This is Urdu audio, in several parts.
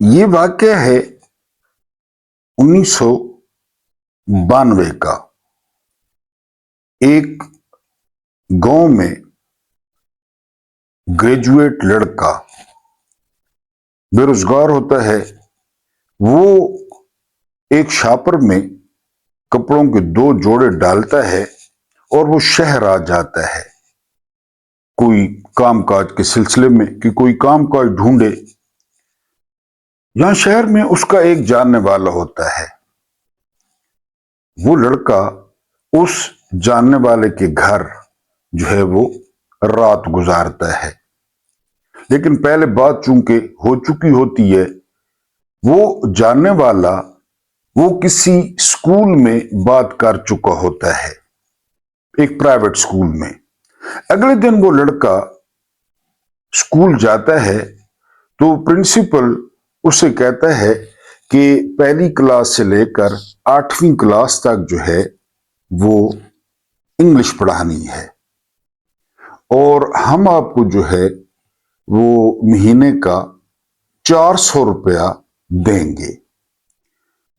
یہ واقعہ ہے 1992 کا۔ ایک گاؤں میں گریجویٹ لڑکا بے روزگار ہوتا ہے۔ وہ ایک شاپر میں کپڑوں کے 2 جوڑے ڈالتا ہے اور وہ شہر آ جاتا ہے کوئی کام کاج کے سلسلے میں کہ کوئی کام کاج ڈھونڈے۔ یہاں شہر میں اس کا ایک جاننے والا ہوتا ہے۔ وہ لڑکا اس جاننے والے کے گھر جو ہے وہ رات گزارتا ہے، لیکن پہلے بات چونکہ ہو چکی ہوتی ہے، وہ جاننے والا وہ کسی اسکول میں بات کر چکا ہوتا ہے، ایک پرائیویٹ اسکول میں۔ اگلے دن وہ لڑکا اسکول جاتا ہے تو پرنسپل اسے کہتا ہے کہ پہلی کلاس سے لے کر 8ویں کلاس تک جو ہے وہ انگلش پڑھانی ہے، اور ہم آپ کو جو ہے وہ مہینے کا 400 روپیہ دیں گے۔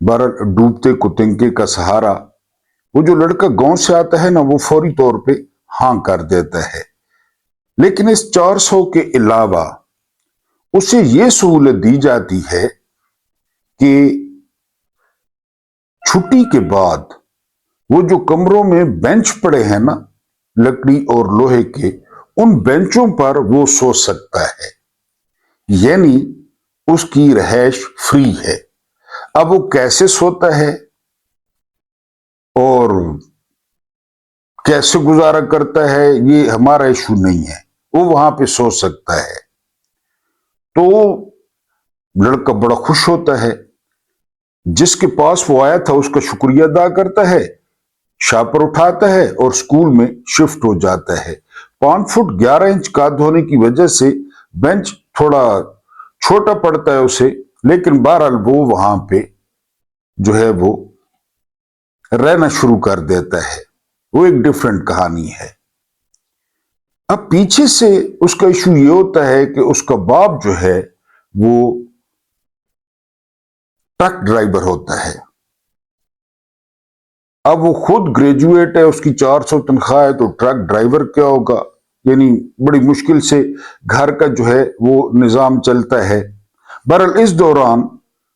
ڈوبتے کو تنکے کا سہارا، وہ جو لڑکا گاؤں سے آتا ہے نا، وہ فوری طور پہ ہاں کر دیتا ہے، لیکن اس 400 کے علاوہ اسے یہ سہولت دی جاتی ہے کہ چھٹی کے بعد وہ جو کمروں میں بینچ پڑے ہیں نا، لکڑی اور لوہے کے، ان بینچوں پر وہ سو سکتا ہے، یعنی اس کی رہائش فری ہے۔ اب وہ کیسے سوتا ہے اور کیسے گزارا کرتا ہے یہ ہمارا ایشو نہیں ہے، وہ وہاں پہ سو سکتا ہے۔ تو لڑکا بڑا خوش ہوتا ہے، جس کے پاس وہ آیا تھا اس کا شکریہ ادا کرتا ہے، شاپر اٹھاتا ہے اور اسکول میں شفٹ ہو جاتا ہے۔ 5 فٹ 11 انچ قد ہونے کی وجہ سے بینچ تھوڑا چھوٹا پڑتا ہے اسے، لیکن بہرحال وہ وہاں پہ جو ہے وہ رہنا شروع کر دیتا ہے۔ وہ ایک ڈیفرنٹ کہانی ہے۔ اب پیچھے سے اس کا ایشو یہ ہوتا ہے کہ اس کا باپ جو ہے وہ ٹرک ڈرائیور ہوتا ہے۔ اب وہ خود گریجویٹ ہے، اس کی 400 تنخواہ ہے، تو ٹرک ڈرائیور کیا ہوگا؟ یعنی بڑی مشکل سے گھر کا جو ہے وہ نظام چلتا ہے۔ بہرحال اس دوران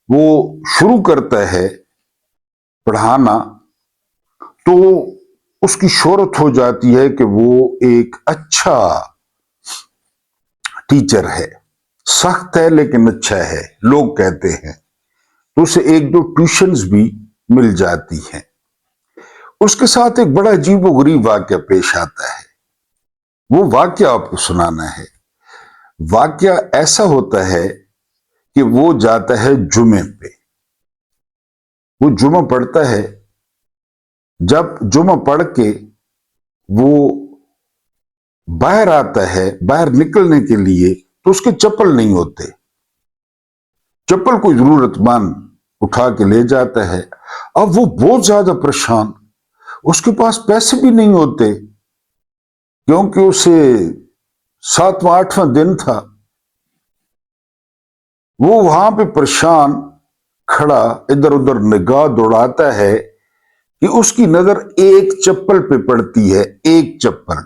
وہ شروع کرتا ہے پڑھانا، تو اس کی شہرت ہو جاتی ہے کہ وہ ایک اچھا ٹیچر ہے، سخت ہے لیکن اچھا ہے، لوگ کہتے ہیں۔ تو اسے 1-2 ٹیوشنز بھی مل جاتی ہیں۔ اس کے ساتھ ایک بڑا عجیب و غریب واقعہ پیش آتا ہے۔ وہ واقعہ آپ کو سنانا ہے۔ واقعہ ایسا ہوتا ہے کہ وہ جاتا ہے جمعے پہ، وہ جمعہ پڑھتا ہے۔ جب جمعہ پڑھ کے وہ باہر آتا ہے، باہر نکلنے کے لیے، تو اس کے چپل نہیں ہوتے۔ چپل کوئی ضرورت مند اٹھا کے لے جاتا ہے۔ اب وہ بہت زیادہ پریشان، اس کے پاس پیسے بھی نہیں ہوتے، کیونکہ اسے 7واں 8واں دن تھا۔ وہ وہاں پہ پریشان کھڑا ادھر ادھر نگاہ دوڑاتا ہے کہ اس کی نظر ایک چپل پہ پڑتی ہے، ایک چپل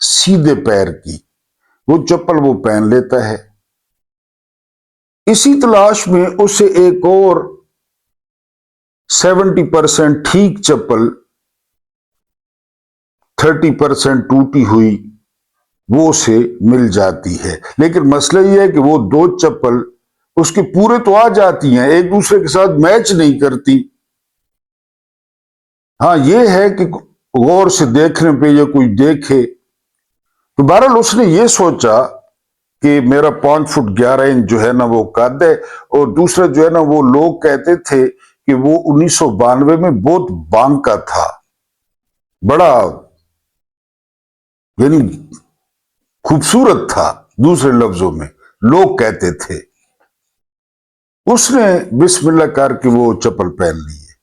سیدھے پیر کی۔ وہ چپل وہ پہن لیتا ہے۔ اسی تلاش میں اسے ایک اور 70% ٹھیک چپل 30% ٹوٹی ہوئی وہ اسے مل جاتی ہے۔ لیکن مسئلہ یہ ہے کہ وہ 2 چپل اس کے پورے تو آ جاتی ہیں، ایک دوسرے کے ساتھ میچ نہیں کرتی۔ ہاں یہ ہے کہ غور سے دیکھنے پہ یا کوئی دیکھے تو بہرحال اس نے یہ سوچا کہ میرا 5 فٹ 11 انچ جو ہے نا وہ قد ہے، اور دوسرا جو ہے نا وہ لوگ کہتے تھے کہ وہ 1992 میں بہت بانکا تھا، بڑا یعنی خوبصورت تھا، دوسرے لفظوں میں لوگ کہتے تھے۔ اس نے بسم اللہ کر کے وہ چپل پہن لی ہے۔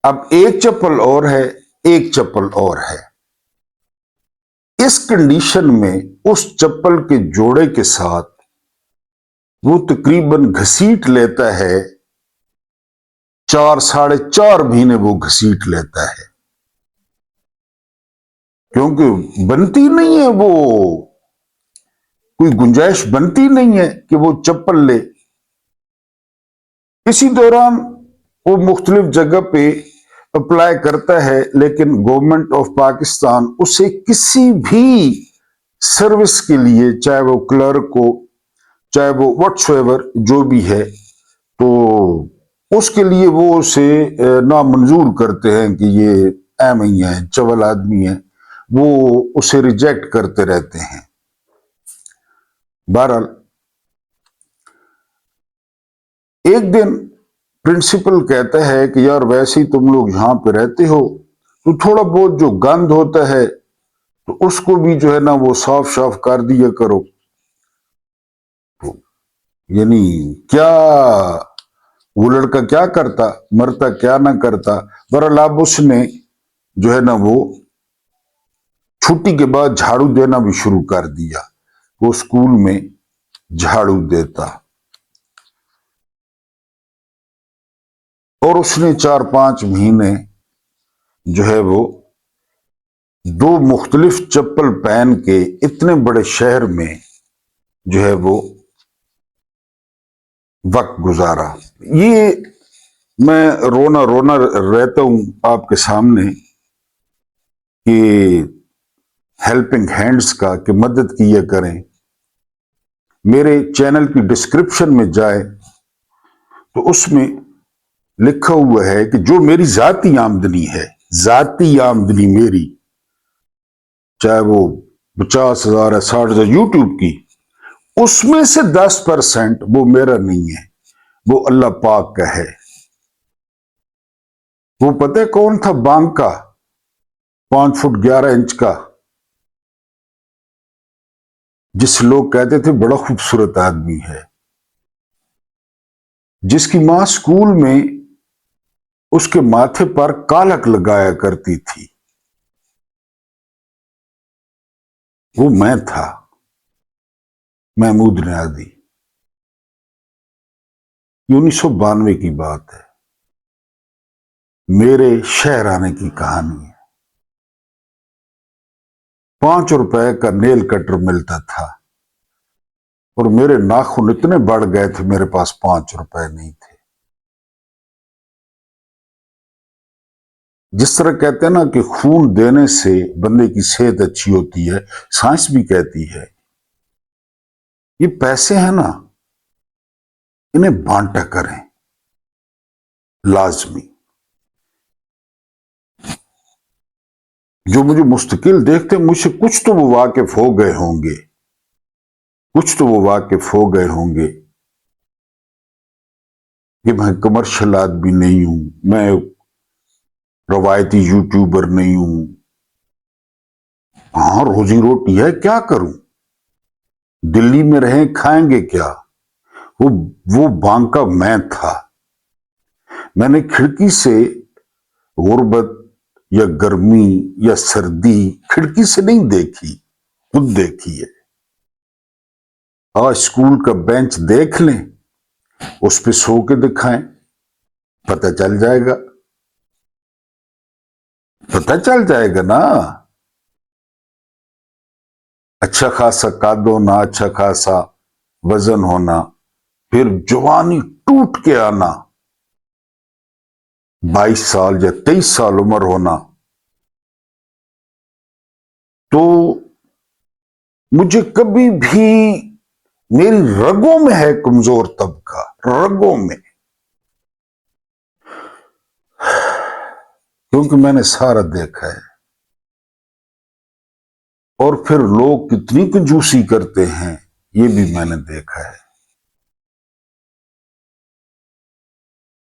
اب ایک چپل اور ہے، ایک چپل اور ہے۔ اس کنڈیشن میں اس چپل کے جوڑے کے ساتھ وہ تقریباً گھسیٹ لیتا ہے 4 ساڑھے 4 مہینے وہ گھسیٹ لیتا ہے، کیونکہ بنتی نہیں ہے، وہ کوئی گنجائش بنتی نہیں ہے کہ وہ چپل لے۔ اسی دوران وہ مختلف جگہ پہ اپلائی کرتا ہے، لیکن گورنمنٹ آف پاکستان اسے کسی بھی سروس کے لیے، چاہے وہ کلرک ہو، چاہے وہ واٹس ایور جو بھی ہے، تو اس کے لیے وہ اسے نامنظور کرتے ہیں کہ یہ ایم ہی ہے، چول آدمی ہے، وہ اسے ریجیکٹ کرتے رہتے ہیں۔ بہرحال ایک دن پرنسپل کہتا ہے کہ یار ویسے ہی تم لوگ یہاں پہ رہتے ہو تو تھوڑا بہت جو گند ہوتا ہے تو اس کو بھی جو ہے نا وہ صاف شاف کر دیا کرو۔ تو یعنی کیا وہ لڑکا کیا کرتا، مرتا کیا نہ کرتا۔ بہرحال اب اس نے جو ہے نا وہ چھٹی کے بعد جھاڑو دینا بھی شروع کر دیا، وہ اسکول میں جھاڑو دیتا، اور اس نے 4 5 مہینے جو ہے وہ 2 مختلف چپل پہن کے اتنے بڑے شہر میں جو ہے وہ وقت گزارا۔ یہ میں رونا رونا رہتا ہوں آپ کے سامنے کہ ہیلپنگ ہینڈز کا، کہ مدد کیا کریں۔ میرے چینل کی ڈسکرپشن میں جائے تو اس میں لکھا ہوا ہے کہ جو میری ذاتی آمدنی ہے، ذاتی آمدنی میری، چاہے وہ 50,000 ہے، 60,000 یوٹیوب کی، اس میں سے 10% وہ میرا نہیں ہے، وہ اللہ پاک کا ہے۔ وہ پتہ ہے کون تھا؟ بانکا، 5 فٹ 11 انچ کا، جس لوگ کہتے تھے بڑا خوبصورت آدمی ہے، جس کی ماں اسکول میں اس کے ماتھے پر کالک لگایا کرتی تھی، وہ میں تھا، محمود نیازی۔ 1992 کی بات ہے، میرے شہر آنے کی کہانی ہے۔ 5 روپے کا نیل کٹر ملتا تھا، اور میرے ناخن اتنے بڑھ گئے تھے، میرے پاس 5 روپے نہیں تھے۔ جس طرح کہتے ہیں نا کہ خون دینے سے بندے کی صحت اچھی ہوتی ہے، سائنس بھی کہتی ہے یہ پیسے ہیں نا، انہیں بانٹا کریں لازمی۔ جو مجھے مستقل دیکھتے مجھ سے کچھ تو وہ واقف ہو گئے ہوں گے، کچھ تو وہ واقف ہو گئے ہوں گے کہ میں کمرشل آدمی نہیں ہوں، میں روایتی یوٹیوبر نہیں ہوں۔ ہاں روزی روٹی ہے، کیا کروں، دلی میں رہیں کھائیں گے کیا۔ وہ بانکا میں تھا، میں نے کھڑکی سے غربت یا گرمی یا سردی کھڑکی سے نہیں دیکھی، خود دیکھی ہے۔ آج اسکول کا بینچ دیکھ لیں، اس پہ سو کے دکھائیں، پتہ چل جائے گا، پتہ چل جائے گا نا۔ اچھا خاصا قد ہونا، اچھا خاصا وزن ہونا، پھر جوانی ٹوٹ کے آنا، 22 سال یا 23 سال عمر ہونا، تو مجھے کبھی بھی میری رگوں میں ہے کمزور طبقہ، رگوں میں، کیونکہ میں نے سارا دیکھا ہے۔ اور پھر لوگ کتنی کنجوسی کرتے ہیں یہ بھی میں نے دیکھا ہے۔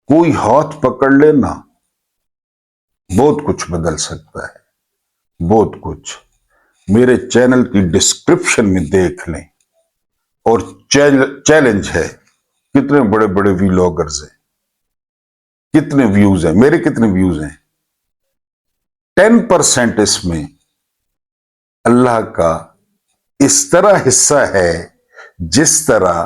کوئی ہاتھ پکڑ لینا بہت کچھ بدل سکتا ہے، بہت کچھ۔ میرے چینل کی ڈسکرپشن میں دیکھ لیں، اور چیلنج ہے، کتنے بڑے بڑے ویلاگرز ہیں، کتنے ویوز ہیں، میرے کتنے ویوز ہیں، 10% اس میں اللہ کا اس طرح حصہ ہے جس طرح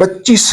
25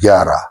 11।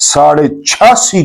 86.5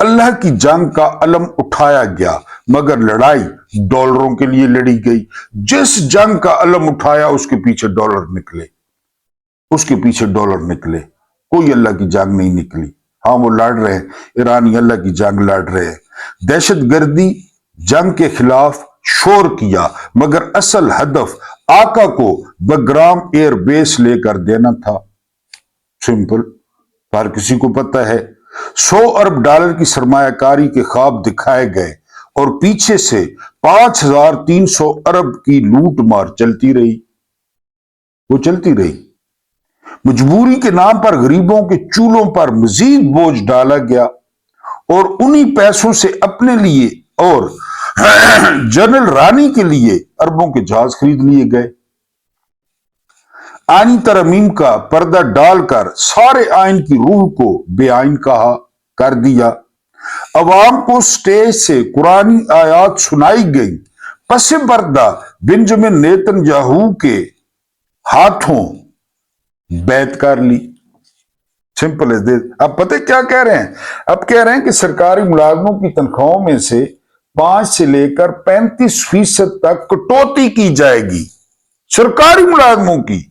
اللہ کی جنگ کا علم اٹھایا گیا مگر لڑائی ڈالروں کے لیے لڑی گئی. جس جنگ کا علم اٹھایا اس کے پیچھے ڈالر نکلے، اس کے پیچھے ڈالر نکلے. کوئی اللہ کی جنگ نہیں نکلی. ہاں وہ لڑ رہے ہیں، ایرانی اللہ کی جنگ لڑ رہے ہیں. دہشت گردی جنگ کے خلاف شور کیا مگر اصل ہدف آقا کو بگرام ایئر بیس لے کر دینا تھا. سمپل. ہر کسی کو پتا ہے. $100 ارب کی سرمایہ کاری کے خواب دکھائے گئے اور پیچھے سے 5300 ارب کی لوٹ مار چلتی رہی. وہ چلتی رہی. مجبوری کے نام پر غریبوں کے چولہوں پر مزید بوجھ ڈالا گیا اور انہی پیسوں سے اپنے لیے اور جنرل رانی کے لیے اربوں کے جہاز خرید لیے گئے. آئینی ترمیم کا پردہ ڈال کر سارے آئین کی روح کو بے آئین کہا کر دیا. عوام کو سٹیج سے قرآنی آیات سنائی گئی. پس پردہ بنجمن نیتن یاہو کے ہاتھوں بیعت کر لی. سمپل از دس. اب پتہ کیا کہہ رہے ہیں؟ اب کہہ رہے ہیں کہ سرکاری ملازموں کی تنخواہوں میں سے 5 سے لے کر 35% تک کٹوتی کی جائے گی، سرکاری ملازموں کی.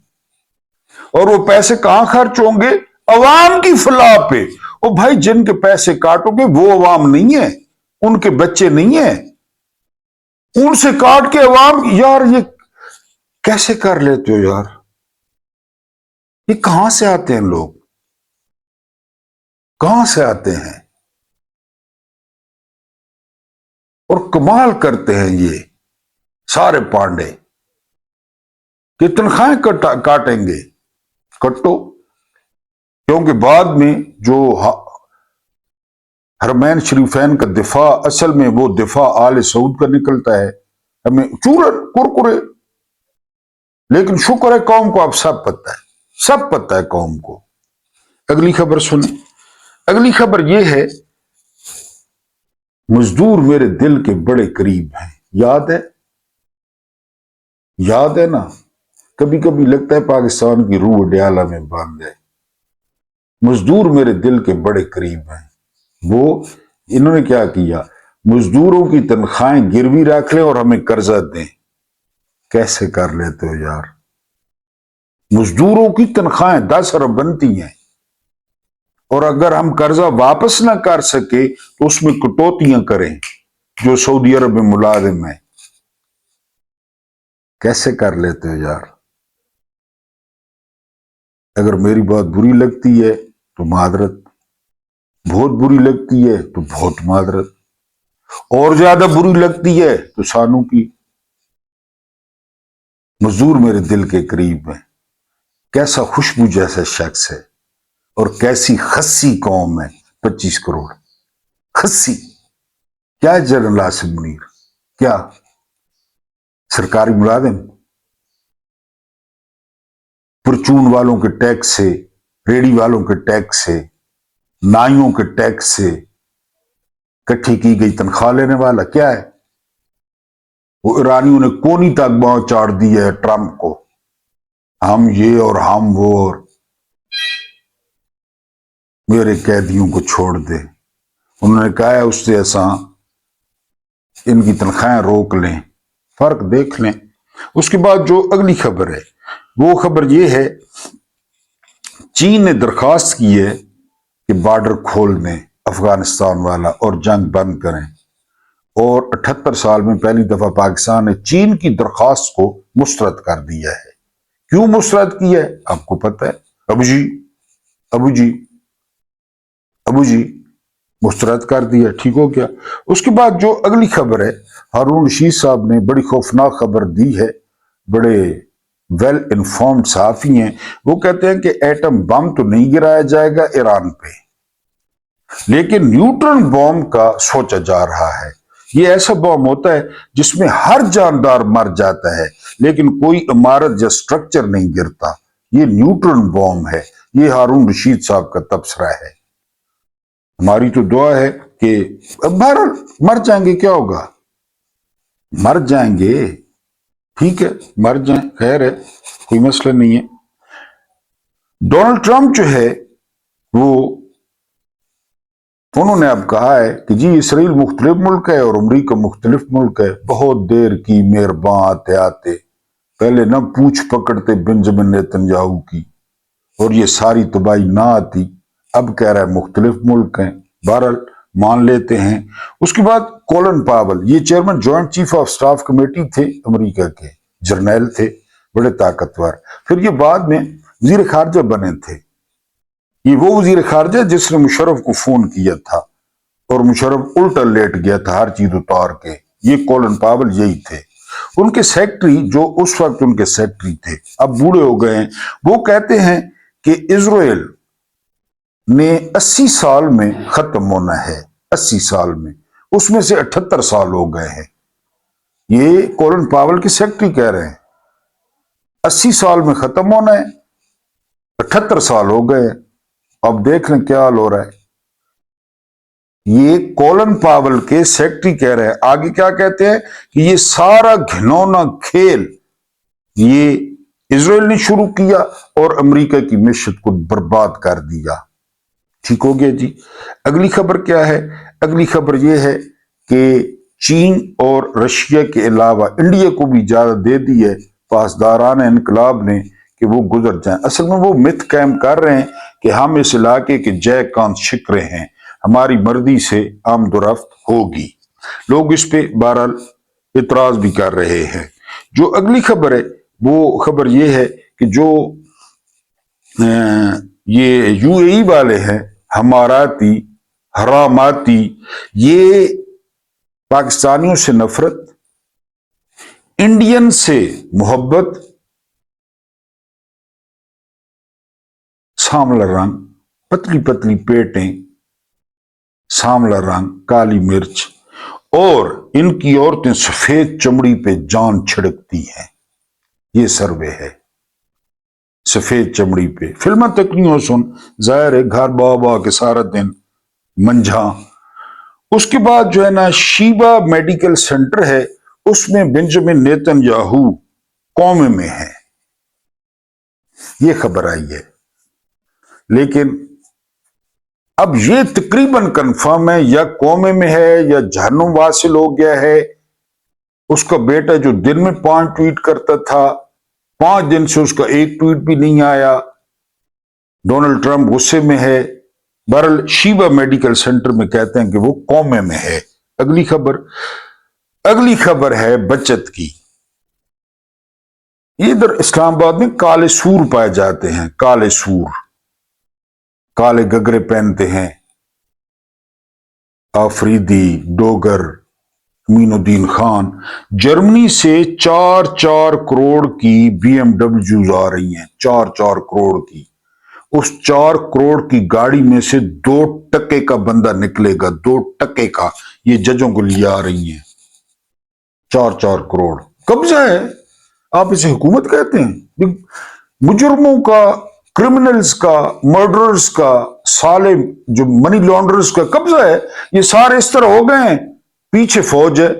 اور وہ پیسے کہاں خرچ ہوں گے؟ عوام کی فلاح پہ. او بھائی، جن کے پیسے کاٹو گے وہ عوام نہیں ہے، ان کے بچے نہیں ہیں. ان سے کاٹ کے عوام. یار یہ کیسے کر لیتے ہو یار؟ یہ کہاں سے آتے ہیں لوگ؟ کہاں سے آتے ہیں؟ اور کمال کرتے ہیں یہ سارے پانڈے کہ تنخواہیں کاٹیں گے. کٹو. کیونکہ بعد میں جو حرمین شریفین کا دفاع اصل میں وہ دفاع آل سعود کا نکلتا ہے. ہمیں چورن کرکرے. لیکن شکر ہے قوم کو اب سب پتہ ہے، سب پتہ ہے قوم کو. اگلی خبر سنیں. اگلی خبر یہ ہے، مزدور میرے دل کے بڑے قریب ہیں. یاد ہے؟ یاد ہے نا؟ کبھی کبھی لگتا ہے پاکستان کی روح ڈیالہ میں باندھ ہے. مزدور میرے دل کے بڑے قریب ہیں. وہ انہوں نے کیا کیا؟ مزدوروں کی تنخواہیں گروی رکھ لیں اور ہمیں قرضہ دیں. کیسے کر لیتے ہو یار؟ مزدوروں کی تنخواہیں 10 ارب بنتی ہیں اور اگر ہم قرضہ واپس نہ کر سکے تو اس میں کٹوتیاں کریں جو سعودی عرب میں ملازم ہیں. کیسے کر لیتے ہو یار؟ اگر میری بات بری لگتی ہے تو معذرت، بہت بری لگتی ہے تو بہت معذرت، اور زیادہ بری لگتی ہے تو سانو کی. مزدور میرے دل کے قریب ہے. کیسا خوشبو جیسا شخص ہے اور کیسی خسی قوم ہے. 25 کروڑ خسی. کیا جنرل عاصم منیر؟ کیا سرکاری ملازم؟ پرچون والوں کے ٹیکس سے، ریڑی والوں کے ٹیکس سے، نائیوں کے ٹیکس سے کٹھی کی گئی تنخواہ لینے والا کیا ہے؟ وہ ایرانیوں نے کونی تک باؤں چاڑ دی ہے ٹرمپ کو. ہم یہ اور ہم وہ، اور میرے قیدیوں کو چھوڑ دے. انہوں نے کہا ہے اس سے ایسا ان کی تنخواہیں روک لیں. فرق دیکھ لیں. اس کے بعد جو اگلی خبر ہے وہ خبر یہ ہے، چین نے درخواست کی ہے کہ بارڈر کھول دیں افغانستان والا اور جنگ بند کریں. اور 78 سال میں پہلی دفعہ پاکستان نے چین کی درخواست کو مسترد کر دیا ہے. کیوں مسترد کیا ہے آپ کو پتہ ہے؟ ابو جی مسترد کر دیا. ٹھیک ہو گیا. اس کے بعد جو اگلی خبر ہے، ہارون رشید صاحب نے بڑی خوفناک خبر دی ہے. بڑے ویل انفارمڈ صحافی ہیں. وہ کہتے ہیں کہ ایٹم بم تو نہیں گرایا جائے گا ایران پہ، لیکن نیوٹرن بم کا سوچا جا رہا ہے. یہ ایسا بم ہوتا ہے جس میں ہر جاندار مر جاتا ہے لیکن کوئی عمارت یا سٹرکچر نہیں گرتا. یہ نیوٹرن بم ہے. یہ ہارون رشید صاحب کا تبصرہ ہے. ہماری تو دعا ہے کہ بہرحال مر جائیں گے، کیا ہوگا؟ مر جائیں گے، ٹھیک ہے، مر جائیں، خیر ہے، کوئی مسئلہ نہیں ہے. ڈونلڈ ٹرمپ جو ہے وہ انہوں نے اب کہا ہے کہ جی اسرائیل مختلف ملک ہے اور امریکہ مختلف ملک ہے، بہت دیر کی مہرباں آتے آتے، پہلے نہ پوچھ پکڑتے بنجمن نیتن یاہو کی اور یہ ساری تباہی نہ آتی، اب کہہ رہا ہے مختلف ملک ہیں، بہرحال مان لیتے ہیں۔ اس کے بعد کولن پاول، یہ chairman joint chief of staff committee تھے امریکہ کے، جرنیل تھے، بڑے طاقتور، پھر یہ بعد میں وزیر خارجہ بنے تھے۔ یہ وہ وزیر خارجہ جس نے مشرف کو فون کیا تھا اور مشرف الٹا لیٹ گیا تھا ہر چیز اتار کے، یہ کولن پاول یہی تھے۔ ان کے سیکٹری، جو اس وقت ان کے سیکٹری تھے، اب بوڑھے ہو گئے ہیں، وہ کہتے ہیں کہ اسرائیل نے 80 سال میں ختم ہونا ہے، 80 سال میں، اس میں سے 78 سال ہو گئے ہیں۔ یہ کولن پاول کے سیکٹری کہہ رہے ہیں 80 سال میں ختم ہونا ہے، 78 سال ہو گئے ہیں۔ اب دیکھ لیں کیا حال ہو رہا ہے۔ یہ کولن پاول کے سیکٹری کہہ رہے ہیں، آگے کیا کہتے ہیں کہ یہ سارا گھنونا کھیل یہ اسرائیل نے شروع کیا اور امریکہ کی معیشت کو برباد کر دیا۔ ٹھیک ہو گیا جی۔ اگلی خبر کیا ہے؟ اگلی خبر یہ ہے کہ چین اور رشیا کے علاوہ انڈیا کو بھی اجازت دے دی ہے پاسداران انقلاب نے کہ وہ گزر جائیں۔ اصل میں وہ مت قائم کر رہے ہیں کہ ہم اس علاقے کے جے کان شکرے ہیں، ہماری مرضی سے آمد و رفت ہوگی۔ لوگ اس پہ بہرحال اعتراض بھی کر رہے ہیں۔ جو اگلی خبر ہے وہ خبر یہ ہے کہ جو یہ یو اے ای والے ہیں، ہماراتی، حراماتی، یہ پاکستانیوں سے نفرت، انڈین سے محبت، سانولا رنگ، پتلی پتلی پیٹیں، سانولا رنگ، کالی مرچ، اور ان کی عورتیں سفید چمڑی پہ جان چھڑکتی ہیں۔ یہ سروے ہے، سفید چمڑی پہ فلمیں تک نہیں ہو سن، ظاہر ہے گھر بابا کے سارا دن منجھا۔ اس کے بعد جو ہے نا شیبا میڈیکل سینٹر ہے، اس میں بنجمن نیتن یاہو کومے میں ہے، یہ خبر آئی ہے۔ لیکن اب یہ تقریباً کنفرم ہے، یا کومے میں ہے یا جہنم واصل ہو گیا ہے۔ اس کا بیٹا جو دن میں 5 ٹویٹ کرتا تھا، 5 دن سے اس کا ایک ٹویٹ بھی نہیں آیا، ڈونلڈ ٹرمپ غصے میں ہے۔ بہرحال شیبا میڈیکل سینٹر میں کہتے ہیں کہ وہ کومے میں ہے۔ اگلی خبر ہے بچت کی۔ ادھر اسلام آباد میں کالے سور پائے جاتے ہیں، کالے سور، کالے گگرے پہنتے ہیں، آفریدی، ڈوگر، امین الدین خان۔ جرمنی سے 4 کروڑ کی بی ایم ڈبلیوز آ رہی ہیں، 4 کروڑ کی۔ اس 4 کروڑ کی گاڑی میں سے 2% کا بندہ نکلے گا، 2% کا، یہ ججوں کو لے آ رہی ہیں۔ 4 کروڑ قبضہ ہے، آپ اسے حکومت کہتے ہیں؟ مجرموں کا، کرمنلز کا، مرڈررز کا، سالے جو منی لانڈرز کا قبضہ ہے۔ یہ سارے اس طرح ہو گئے ہیں، پیچھے فوج ہے،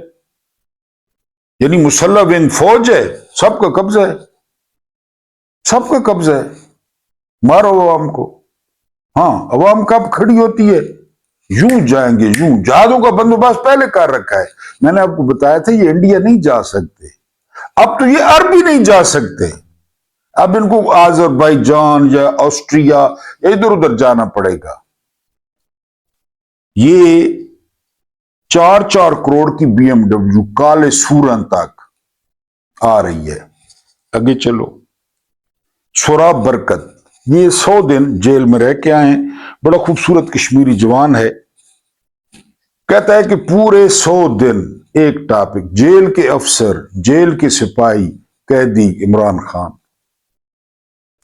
یعنی مسلح بین فوج ہے، سب کا قبضہ ہے، سب کا قبضہ ہے۔ مارو عوام کو۔ ہاں، عوام کب کھڑی ہوتی ہے؟ یوں جائیں گے، یوں جہازوں کا بندوبست پہلے کر رکھا ہے۔ میں نے آپ کو بتایا تھا یہ انڈیا نہیں جا سکتے، اب تو یہ عرب بھی نہیں جا سکتے، اب ان کو آذربائیجان یا آسٹریا ادھر ادھر جانا پڑے گا۔ یہ 4 کروڑ کی بی ایم ڈبلیو کالے سورن تک آ رہی ہے۔ آگے چلو، سوراب برکت، یہ 100 دن جیل میں رہ کے آئے ہیں، بڑا خوبصورت کشمیری جوان ہے۔ کہتا ہے کہ پورے 100 دن ایک ٹاپک، جیل کے افسر، جیل کے سپاہی، قیدی عمران خان،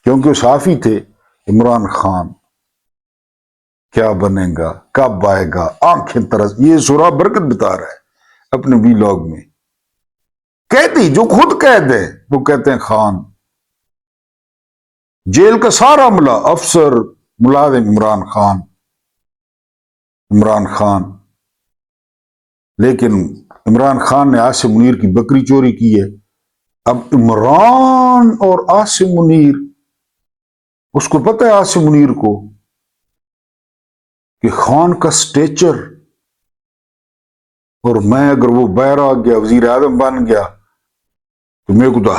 کیونکہ وہ صحافی تھے۔ عمران خان کیا بنے گا، کب آئے گا، آنکھیں ترس، یہ سوراب برکت بتا رہا ہے اپنے ویلاگ میں۔ قیدی جو خود قید ہے وہ کہتے ہیں خان، جیل کا سارا عملہ، افسر، ملازم، عمران خان، عمران خان۔ لیکن عمران خان نے عاصم منیر کی بکری چوری کی ہے۔ اب عمران اور عاصم منیر، اس کو پتہ ہے عاصم منیر کو کہ خان کا سٹیچر، اور میں اگر وہ باہر آ گیا، وزیر اعظم بن گیا، تو میرے کو تو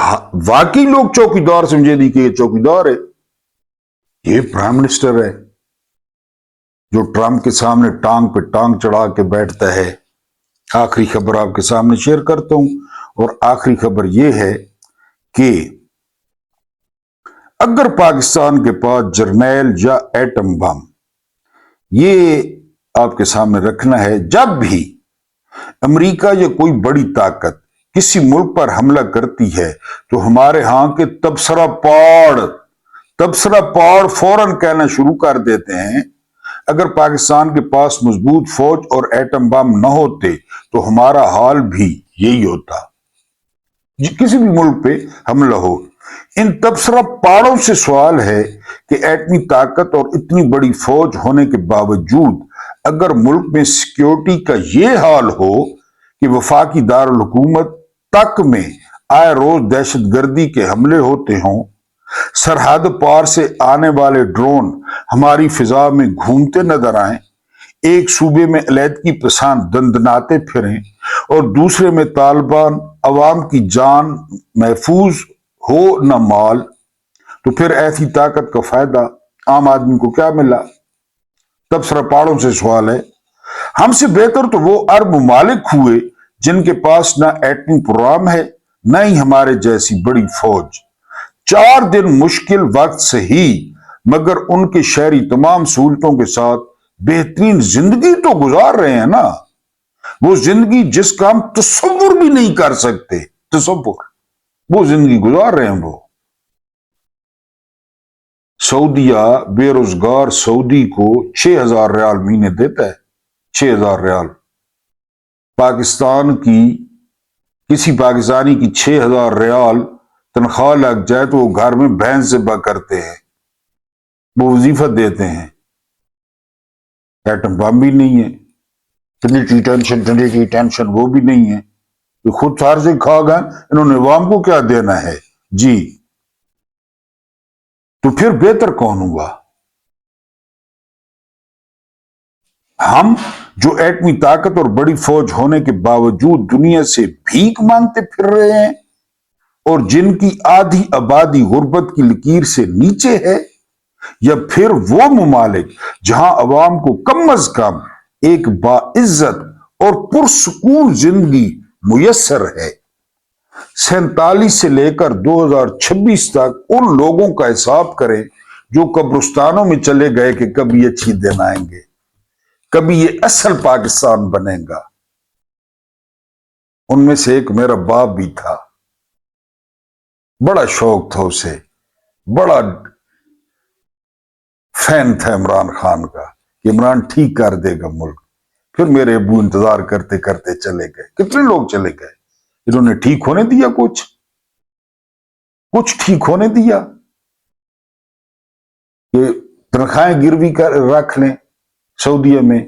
واقعی لوگ چوکیدار سمجھے دی کہ یہ چوکیدار ہے، یہ پرائم منسٹر ہے جو ٹرمپ کے سامنے ٹانگ پہ ٹانگ چڑھا کے بیٹھتا ہے۔ آخری خبر آپ کے سامنے شیئر کرتا ہوں، اور آخری خبر یہ ہے کہ اگر پاکستان کے پاس جرنیل یا ایٹم بم، یہ آپ کے سامنے رکھنا ہے، جب بھی امریکہ یا کوئی بڑی طاقت کسی ملک پر حملہ کرتی ہے تو ہمارے ہاں کے تبصرہ پاڑ فوراً کہنا شروع کر دیتے ہیں، اگر پاکستان کے پاس مضبوط فوج اور ایٹم بم نہ ہوتے تو ہمارا حال بھی یہی ہوتا۔ کسی بھی ملک پہ حملہ ہو، ان تبصرہ پاڑوں سے سوال ہے کہ ایٹمی طاقت اور اتنی بڑی فوج ہونے کے باوجود اگر ملک میں سیکیورٹی کا یہ حال ہو کہ وفاقی دارالحکومت تک میں آئے روز دہشت گردی کے حملے ہوتے ہوں، سرحد پار سے آنے والے ڈرون ہماری فضا میں گھومتے نظر آئیں، ایک صوبے میں علیحدگی پسند دندناتے پھریں اور دوسرے میں طالبان عوام کی جان محفوظ ہو نہ مال، تو پھر ایسی طاقت کا فائدہ عام آدمی کو کیا ملا؟ تبصرہ پاڑوں سے سوال ہے۔ ہم سے بہتر تو وہ عرب ممالک ہوئے جن کے پاس نہ ایٹمی پروگرام ہے، نہ ہی ہمارے جیسی بڑی فوج۔ 4 دن مشکل وقت سے ہی، مگر ان کے شہری تمام سہولتوں کے ساتھ بہترین زندگی تو گزار رہے ہیں نا، وہ زندگی جس کا ہم تصور بھی نہیں کر سکتے، وہ زندگی گزار رہے ہیں۔ وہ سعودیہ بے روزگار سعودی کو 6,000 ریال مہینے دیتا ہے، 6,000 ریال۔ کسی پاکستانی کی 6,000 ریال تنخواہ لگ جائے تو وہ گھر میں بھینس ذبح کرتے ہیں، وہ وظیفہ دیتے ہیں۔ ایٹم بم بھی نہیں ہے، ٹینشن وہ بھی نہیں ہے، یہ خود سار سے کھا گئے، انہوں نے عوام کو کیا دینا ہے جی؟ تو پھر بہتر کون ہوا؟ ہم جو ایٹمی طاقت اور بڑی فوج ہونے کے باوجود دنیا سے بھیک مانگتے پھر رہے ہیں، اور جن کی آدھی آبادی غربت کی لکیر سے نیچے ہے، یا پھر وہ ممالک جہاں عوام کو کم از کم ایک باعزت اور پرسکون زندگی میسر ہے۔ 47 سے لے کر 2026 تک ان لوگوں کا حساب کریں جو قبرستانوں میں چلے گئے کہ کبھی اچھی دن آئیں گے، کبھی یہ اصل پاکستان بنے گا۔ ان میں سے ایک میرا باپ بھی تھا، بڑا شوق تھا اسے، بڑا فین تھا عمران خان کا کہ عمران ٹھیک کر دے گا ملک۔ پھر میرے ابو انتظار کرتے کرتے چلے گئے۔ کتنے لوگ چلے گئے؟ انہوں نے ٹھیک ہونے دیا؟ کچھ ٹھیک ہونے دیا کہ تنخواہیں گروی رکھ لیں سعودیہ میں؟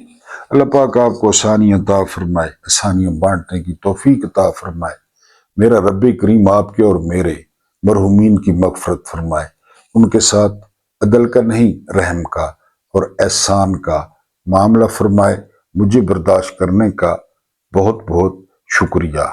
اللہ پاک آپ کو آسانی عطا فرمائے، آسانیاں بانٹنے کی توفیق عطا فرمائے۔ میرا رب کریم آپ کے اور میرے مرحومین کی مغفرت فرمائے، ان کے ساتھ عدل کا نہیں رحم کا اور احسان کا معاملہ فرمائے۔ مجھے برداشت کرنے کا بہت بہت شکریہ۔